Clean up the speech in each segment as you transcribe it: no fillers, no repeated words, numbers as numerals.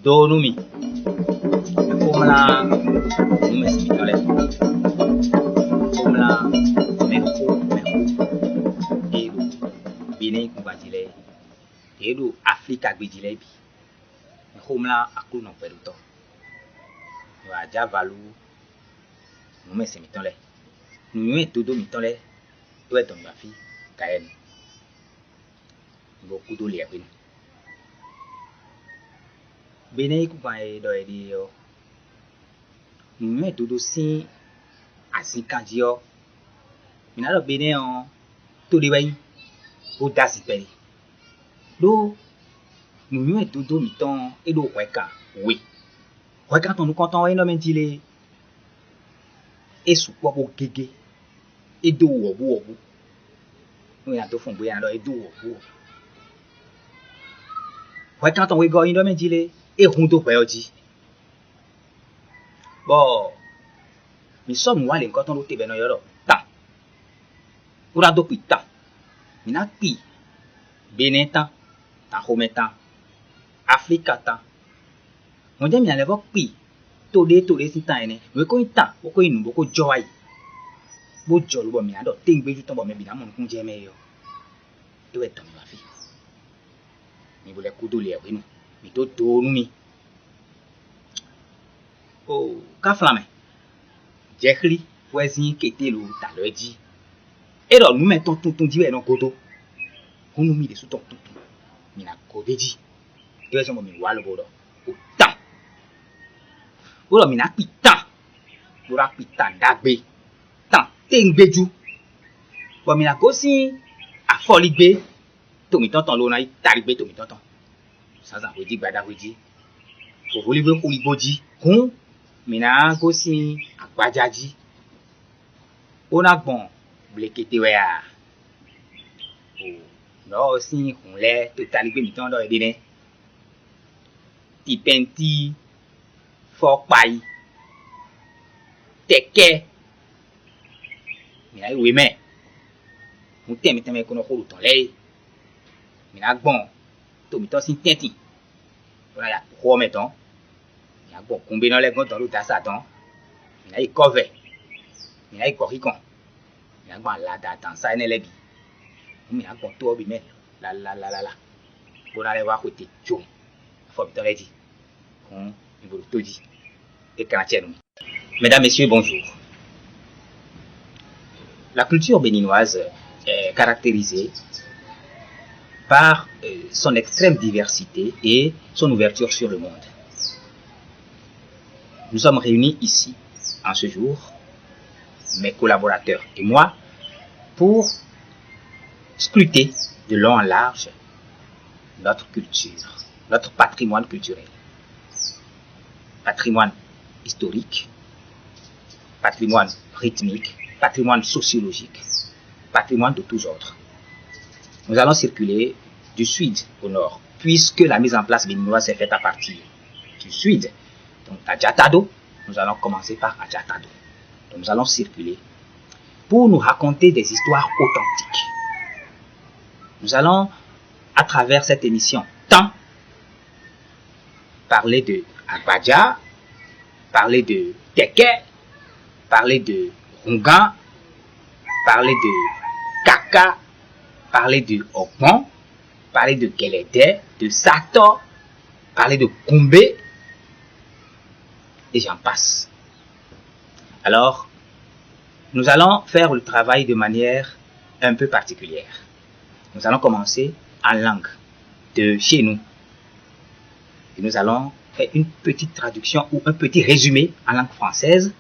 Donumi, formula nume simitole, formula meho, edo Benin kubajile, edo Afrika gbejile bi, formula akulu no peruto, wa javalu nume simitole, nume todo mitole, to eton bafi kaen, beaucoup de liabin. Benin kubaye do edi yo nume todo sin asikanji yo minalo Benin on to de bayi o dasi peli do nume todo miton edo weka we weka ton konton we no mentile esu popo gege edo wobu no ya to fun boya do edo wobu weka ton we go yin do mentile ehun to pe oji bo mi so mu wa le nkan ton lo tebe no yoro ta ura do pita mi na pi Benin tan ta hometa Afrika tan mo je mi ale bo pi to de si tan ene we ko tan bo ko inu bo ko jo ai bo jo lo bo mi ado te ngbeju ton bo me bi na mo kun je me yo to e ton mi wa fi mi bo le kudo le we nu mi to donu mi o ka flame jekri wezin kete lo ta lo ji e do nu me ton ji we no godo kunu mi de su ton mi na godeji to e so mo mi wa lo bodo o ta o lo mi na pita bo ra pita dagbe tan te ngbeju bo mi na go si afoligbe to mi ton lo na tarigbe to mi ton saza weji gbada weji ofoliwe kuliboji kun mina go si agbajaji ona gbon blekete we a o no si kunle to taligbe mi ton do ede ne ti penti fo pai teke mina we me mu teme ko no ko ton le mina gbon to mi to si tenti ona ya ko meton ya gbon kunbe no le gon ton lo ta sa ton mina I cover mina I korikon mina gbon la da tan sa ene lebi mina gbon to bi me la bona le wa ko te jo fo bi to le di kon mi bo to di e kan chenu. Mesdames, messieurs, bonjour. La culture béninoise est caractérisée par son extrême diversité et son ouverture sur le monde. Nous sommes réunis ici, en ce jour, mes collaborateurs et moi, pour scruter de long en large notre culture, notre patrimoine culturel, patrimoine historique, patrimoine rythmique, patrimoine sociologique, patrimoine de tous ordres. Nous allons circuler du sud au nord, puisque la mise en place béninoise s'est faite à partir du sud. Donc à Djatado, nous allons commencer par Djatado. Donc nous allons circuler pour nous raconter des histoires authentiques. Nous allons, à travers cette émission, tant parler de Agbaja, parler de Teke, parler de Rungan, parler de Kaka, parler de Okpon, parler de Kelede, de Sato, parler de Kumbe, et j'en passe. Alors, nous allons faire le travail de manière un peu particulière. Nous allons commencer en langue de chez nous. Et nous allons faire une petite traduction ou un petit résumé en langue française.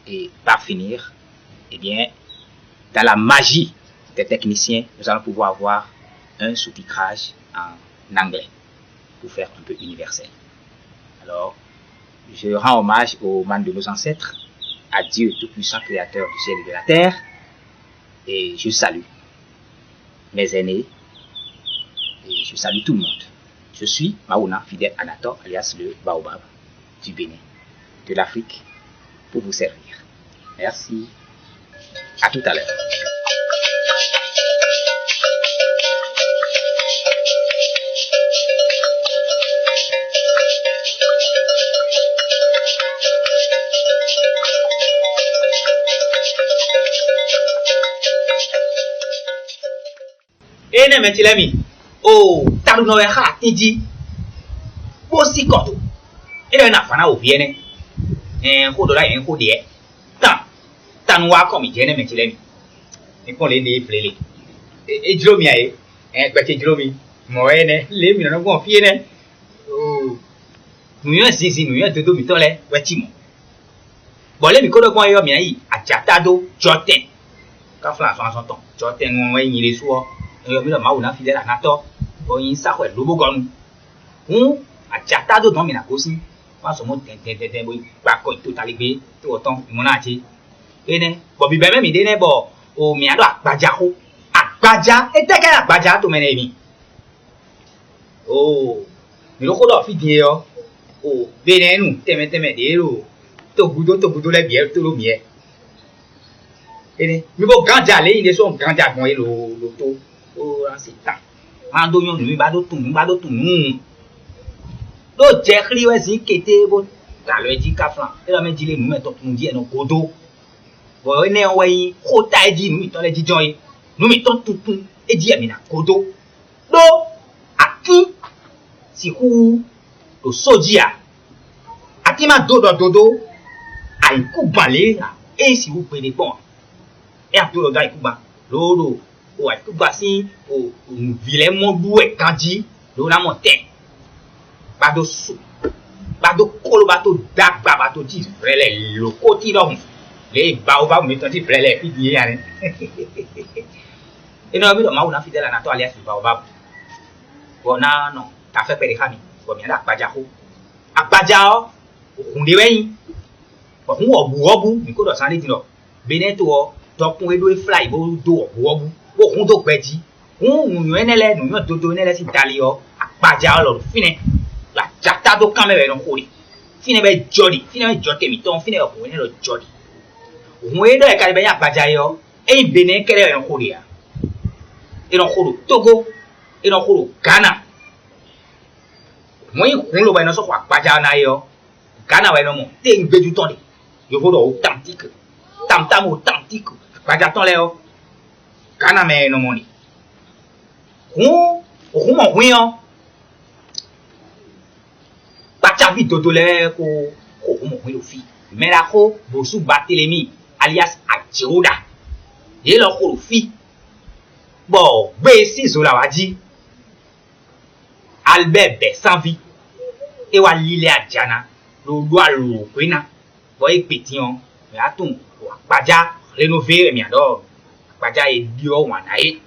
Et par finir, eh bien, dans la magie des techniciens, nous allons pouvoir avoir un sous-titrage en anglais pour faire un peu universel. Alors, je rends hommage aux membres de nos ancêtres, à Dieu tout-puissant créateur du ciel et de la terre, et je salue mes aînés, et je salue tout le monde. Je suis Maouna Fidèle Anator, alias le Baobab du Bénin, de l'Afrique, pour vous servir. Merci. À tout à l'heure. Ene metilemi o taru no ha tiji bo si koto ene na fana obiene ko do la yen ko die tan wa ko mi jene metilemi ni ko le de plele e jlomi aye pe ti jlomi mo ene le mi no go fi ene o nu yo sisi nu yo todo mi tole weti mo bo le mi ko do gbon yo mi ayi ajatado joten ka flan so ton joten won we yin le so yo mi lo Maouna Fidèle Anator oyin sa ko lobo gonu ajatado don mi na ko si wa so mo ten bo pa ko to tali gbe to ton mo na ti ene bo bi be me mi de ne bo o mi ado agbaja ko agbaja e te ka agbaja to me ne mi o mi lo ko do fi die yo o be ne nu teme de ro to gudo le bi to lo mi e ene mi bo ganja le ile so ganja gbon e lo to o ra si ta ma do yon mi ba do tun do je khri we si kete bo ta lo ji ka flan e lo me ji le nu me to tun ji e no godo bo ne o we ko ta ji nu mi to le ji join nu mi to tun e ji e mi na godo do aki si hu do soji a aki ma do ai ku bale e si hu pe de bon e a to lo da ku ba lo o ai ku ba si o vile mo du e kanji lo na mo te ba do su ba do kolo ba to dagba ba to ti frele lo ko ti lo le ba o ba mi to ti frele fi di ya ni eno bi do Maouna Fidèle Anator alias ba o ba bona no ta fe pe de kami bo mi ada agbaja ko agbaja o kun de weyin bo kun obu mi ko do san le ti lo bene to o to kun e do fly bo do obu o kun do peji nu enele nu dodo enele si dali o agbaja lo fine la jata do kan me no kori fine be jodi fine be jote mi ton fine o ne lo jodi ohun e do e ka be ya agbaja yo e Benin kere no kori ya e no koro Togo e no koro Ghana mo yi kun lo ba no so kwa agbaja na yo Ghana we no mo te ngbeju ton de yo fo do authentique tam authentique agbaja ton le o Ghana me no money o mo wi o pacha bi dodo le ko mo wi lo fi me la ko Bosu Barthélemy alias Adjeuda ye lo ko lo fi bo gbe si zo la waji Albert Besanvi e wa lile Adjana lo do alo pe na bo e peti on me atun o agbaja rénover mi adore agbaja e di o wan aye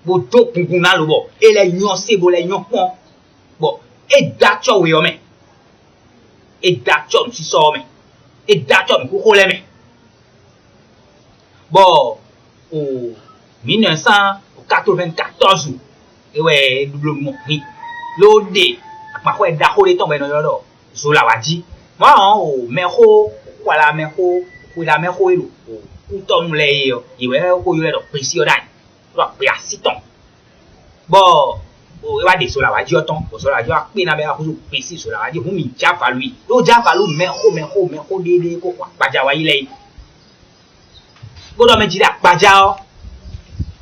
bo to kungun na lo bo e le yan se bo le yan pon bo e dacho we o me e dacho si so me e dacho mi ko le me bo o 1994 e we dublo mo ni lo de pa ko e da ko le ton be no yo do so la waji mo o me ko wala me ko la me ko elo ku ton le yo iwe ko yo le do pe si o dai lo pe asiton bo o e wa de so la waji o ton o so la waji a pe na be a ko pe si so la waji hu mi ja fa lui lo ja fa lu me ko de ko pa paja wa ile bodo me ji da paja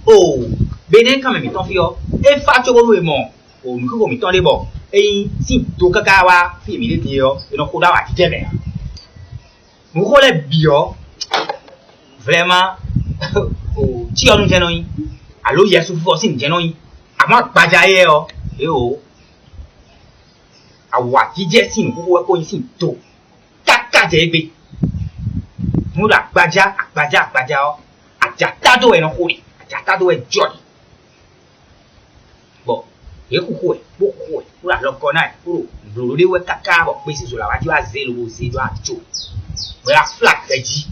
o Benin kan me mi ton fi o e fa cho bo mo o mi ko mi ton le bo e si to kaka wa fi mi le ti yo e no ko da wa ti je be mo ko le bi o vraiment o ti o nu je no yin alo yesu fo si je no yin àmọ́ agbaja ye o e o awa ti je si nu ko ko yin si to kaka je gbe mu la agbaja o aja tado e no ko ri jata do e joy bon e ku ko pour la lokona pour blolo de we kaka bon pe si so la wa ti wa ze lo se do ajo we la flat ji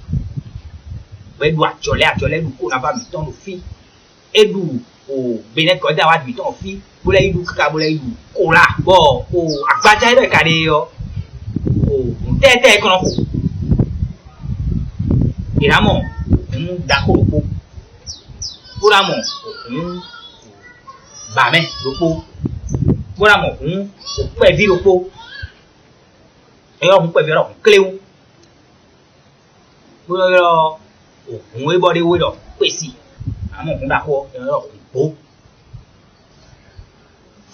we do ajole du ko na ba mi ton lo fi e du o bene ko da wa mi ton fi bo le idu kaka bo le idu ko la bon o agbaja e do ka de yo o tete ko no ko iramo dakoropo buramo bame lopo buramo ope vi lopo eyo pe vi ro kleu buro e body we do pesi amo kun dako eyo po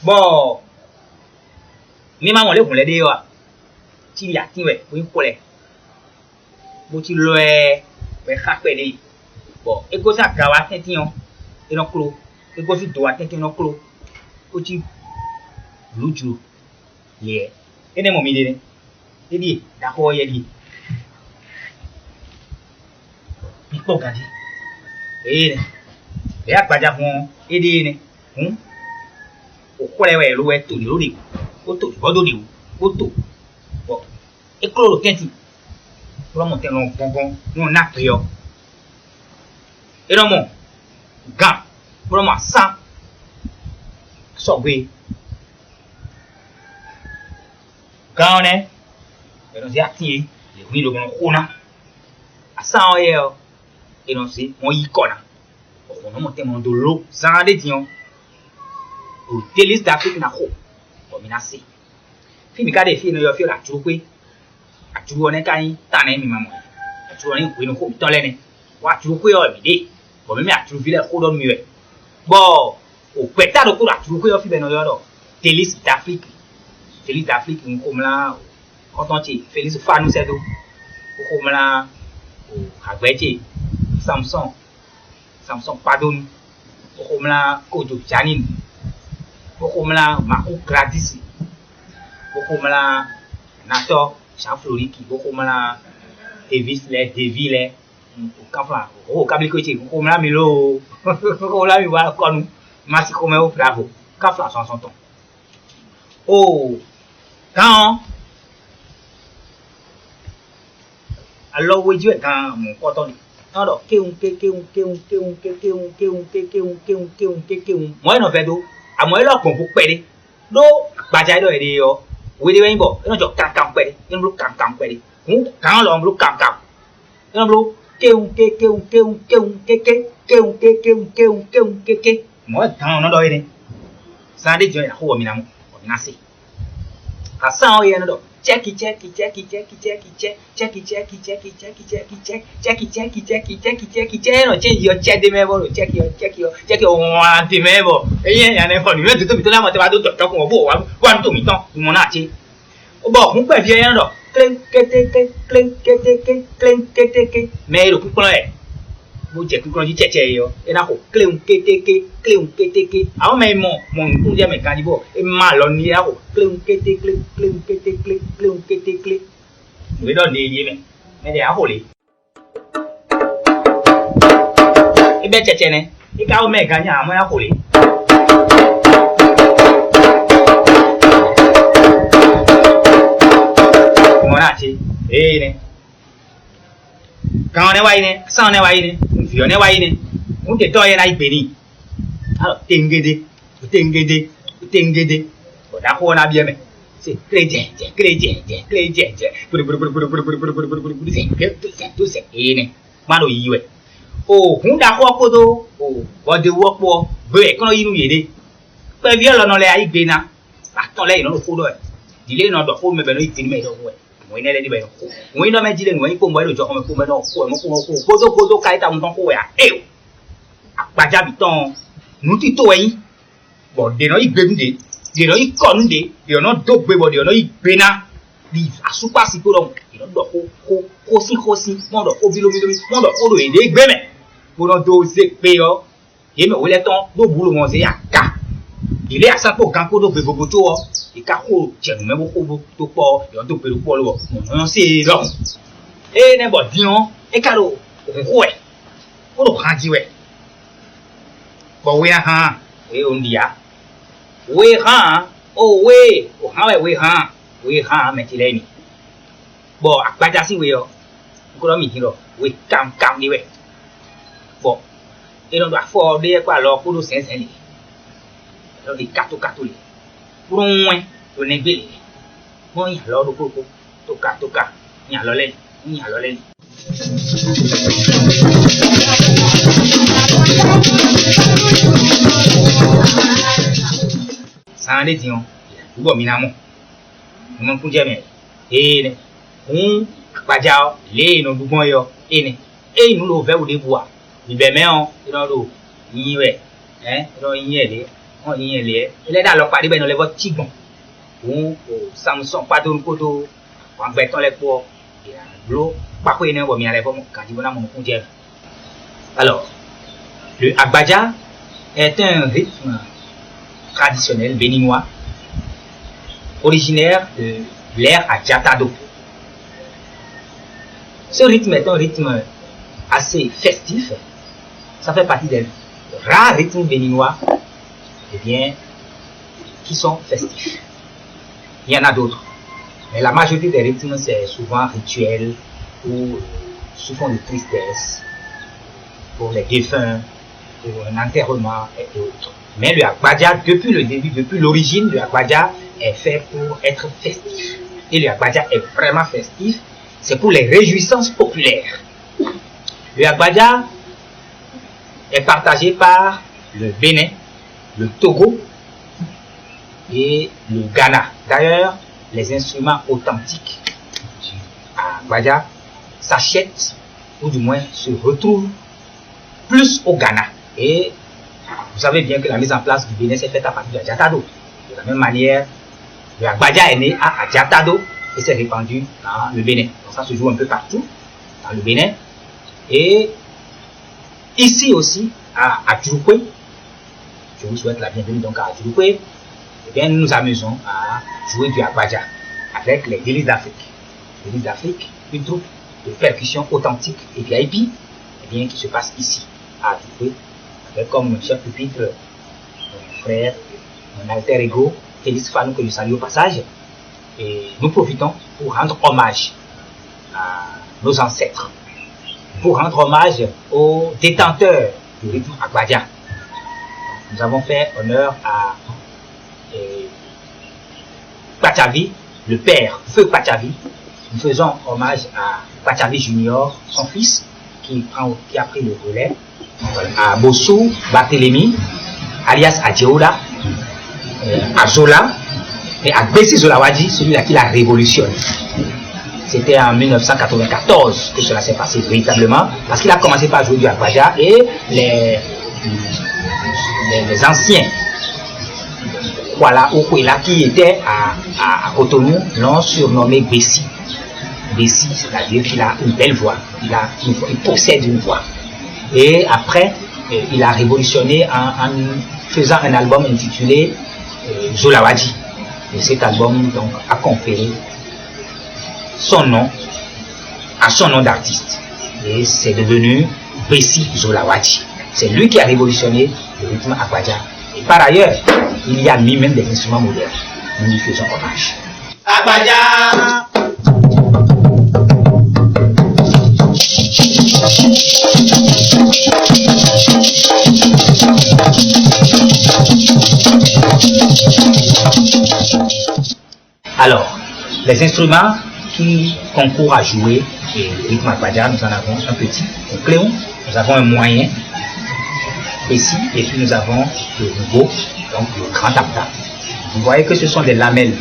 bo ni ma won le kun le de wa ti ya tin we wi ko le mo ti lo e we ka pe de bon e ko sa ga wa tetian e no klo e ko si do wa tetian no klo o ti luju ye ene mo mi de e di da ko ye di mi po ga di e agbaja fún e di ni o ko le we lo we to lori o to bodo di o to bon e klo tenti Promo te non bonbon, non na prio. Et non mon, gam, promo sa, so gwe. Gam ne, et non si ati, le wini lo bon kona. A sa o ye o, et non si, mon yi kona. O non monte mon do lo, san de dion. O telis d'Afrique na ko, o minase. Fi mi ka de fi no yo fi la chukwe. Atu one kai tane mi mamo atu one ku no ko ton le ni wa atu ku yo mi de bo mi atu fi le ko do mi we bo o peta do ku atu ku yo fi be no yo do Delis d'Afrique ko mla o ton ti Félix Fanu se do ko mla o agbeje Samson pardon ko mla ko do Janine ko mla ma ko gratis ko mla nato Floriki boko mala Davis le Deville kafla o kabli ko ci ko mala mi lo ko la mi wa konu masi ko me o bravo kafla son ton oh quand alors we je quand mon coton alors ke moi no vedo a moi lo kon fu pere do gbaja do ere yo we de bo no jo kan pere en blu kan pere kan lo blu kan en blu ke mo kan no do ere sa de jo ya ho mi na mo na se ka sa o ye no do check no change your check de me bo check your one de me bo eyen ya na fo ni me to bi to la mo te ba do to kun bo wa to mi tan mo na che o bo kun pe fi eyen do clink me ro ku kon e mo je ku kon ji cheche yo e na ko clink àwọn me mo kun je me kan ji bo e ma lo ni a ko clink we do de ye me de a ko le e be cheche ne e ka o me kan ya mo a ko le Monachi, ne. Quand on est waine, sans ne waine, on fait on est waine. On te toye na ibeni. Alors tengede. Da ko na bien mais. C'est crédit. Tout c'est ne. Mano yiwe. Oh, hunda ko do. Oh, what the work for. Be kono yinu yede. Pe bi lo no le ai gbena. Ba ton le no ko do. Dile no do ko me be no itini me do we. Moi ne le di be no. Moi no me dile no ko mo do jo ko me ko me no ko ko kai ta un ton ko ya. Eh. Agbaja bi ton. Nu ti to yin. Bo de no igbedunde. De no ikonunde. De no do gbe bo de no igbena. Di asupa si ko do. De no do ko si mo do ko bilo mo do ko do ede gbe me. Mo no do se pe yo. Ye me wele ton do bulo mo se ya ka. Il est à ça pour quand on doit faire beaucoup et quand on tient même beaucoup de poids et on doit faire le poids on sait long et n'importe dion et caro ouais on doit prendre ouais Bon, oui, et on dit, oui, oh, oui, oui, mais tu l'as mis. Bon, à quoi t'as si, oui, oui, cam, oui. Bon, et on doit faire des quoi alors pour nous s'installer. Alors, les cartes, pour moins, on est belé. Bon, il y a alors le coco, toka, il y a l'olé. Ça en est dit, bon, minamon. Mon coup jamais. Et pas déjà, les non bon yo. Et nous l'ouvert au débois. Il ben mais on dans l'eau. Il ouais. Non il y est. On y est. Il est dans le pas ben dans les votes tigon. Ou Samsung pas de koto. On béton les pour. L'eau pas quoi ne bon mi aller quand il mon coup jamais. Alors, le Agbaja est un rythme traditionnel béninois originaire de l'ère Adjatado. Ce rythme est un rythme assez festif. Ça fait partie des rares rythmes béninois qui sont festifs. Il y en a d'autres. Mais la majorité des rythmes, c'est souvent rituel ou sous fond de tristesse, pour les défunts, pour un enterrement et autres. Mais le Agbaja, depuis le début, depuis l'origine, le Agbaja est fait pour être festif. Et le Agbaja est vraiment festif. C'est pour les réjouissances populaires. Le Agbaja est partagé par le Bénin, le Togo et le Ghana. D'ailleurs, les instruments authentiques du Agbaja s'achètent ou du moins se retrouvent plus au Ghana. Et vous savez bien que la mise en place du Bénin s'est faite à partir de Adjatado. De la même manière, le Agbaja est né à Adjatado et s'est répandu dans le Bénin. Donc ça se joue un peu partout dans le Bénin. Et ici aussi, à Adjouroukwé, je vous souhaite la bienvenue donc à Adjouroukwé, eh bien, nous nous amusons à jouer du Agbaja avec les Délices d'Afrique. Les Délices d'Afrique, une troupe de percussion authentique et VIP, eh bien, qui se passe ici, à Adjouroukwé, avec comme chef pupitre mon frère, mon alter ego, Félix Fanou, que je salue au passage. Et nous profitons pour rendre hommage à nos ancêtres, pour rendre hommage aux détenteurs du rythme Agbaja. Nous avons fait honneur à Pachavi, le père, Feu Pachavi. Nous faisons hommage à Pachavi Junior, son fils, qui a pris le relais, à Bossou Barthélemy, alias Adjeola, à Zola, et à Bessi Zolawadi, celui-là qui l'a révolutionné. C'était en 1994 que cela s'est passé véritablement, parce qu'il a commencé par jouer du Agbaja et les anciens voilà, qui étaient à Cotonou l'ont surnommé Bessi. Bessi, c'est-à-dire qu'il a une belle voix, il possède une voix. Et après, il a révolutionné en faisant un album intitulé Zolawadi. Et cet album donc a conféré son nom à son nom d'artiste. Et c'est devenu Bessi Zolawadi. C'est lui qui a révolutionné le rythme Agbaja. Et par ailleurs, il y a lui-même des instruments modernes. Nous lui faisons hommage. Agbaja! Alors, les instruments qui concourent à jouer le rythme Agbaja, nous en avons un petit, un cléon, nous avons un moyen, ici, et puis nous avons le rubo, donc le grand tamtam. Vous voyez que ce sont des lamelles.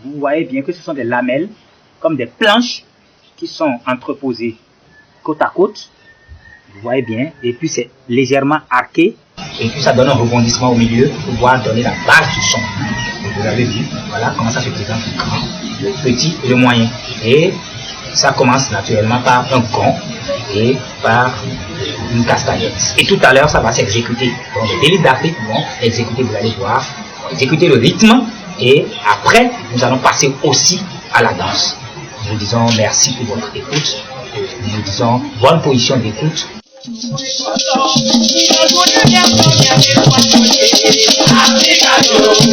Vous voyez bien que ce sont des lamelles, comme des planches qui sont entreposées côte à côte. Vous voyez bien, et puis c'est légèrement arqué, et puis ça donne un rebondissement au milieu pour pouvoir donner la base du son. Vous avez vu, voilà comment ça se présente le grand, le petit et le moyen. Et ça commence naturellement par un gong et par une castagnette. Et tout à l'heure, ça va s'exécuter. Donc les Délices d'Afrique vont exécuter, vous allez voir, exécuter le rythme. Et après, nous allons passer aussi à la danse. Nous vous disons merci pour votre écoute. Nous vous disons bonne position d'écoute. Thank you.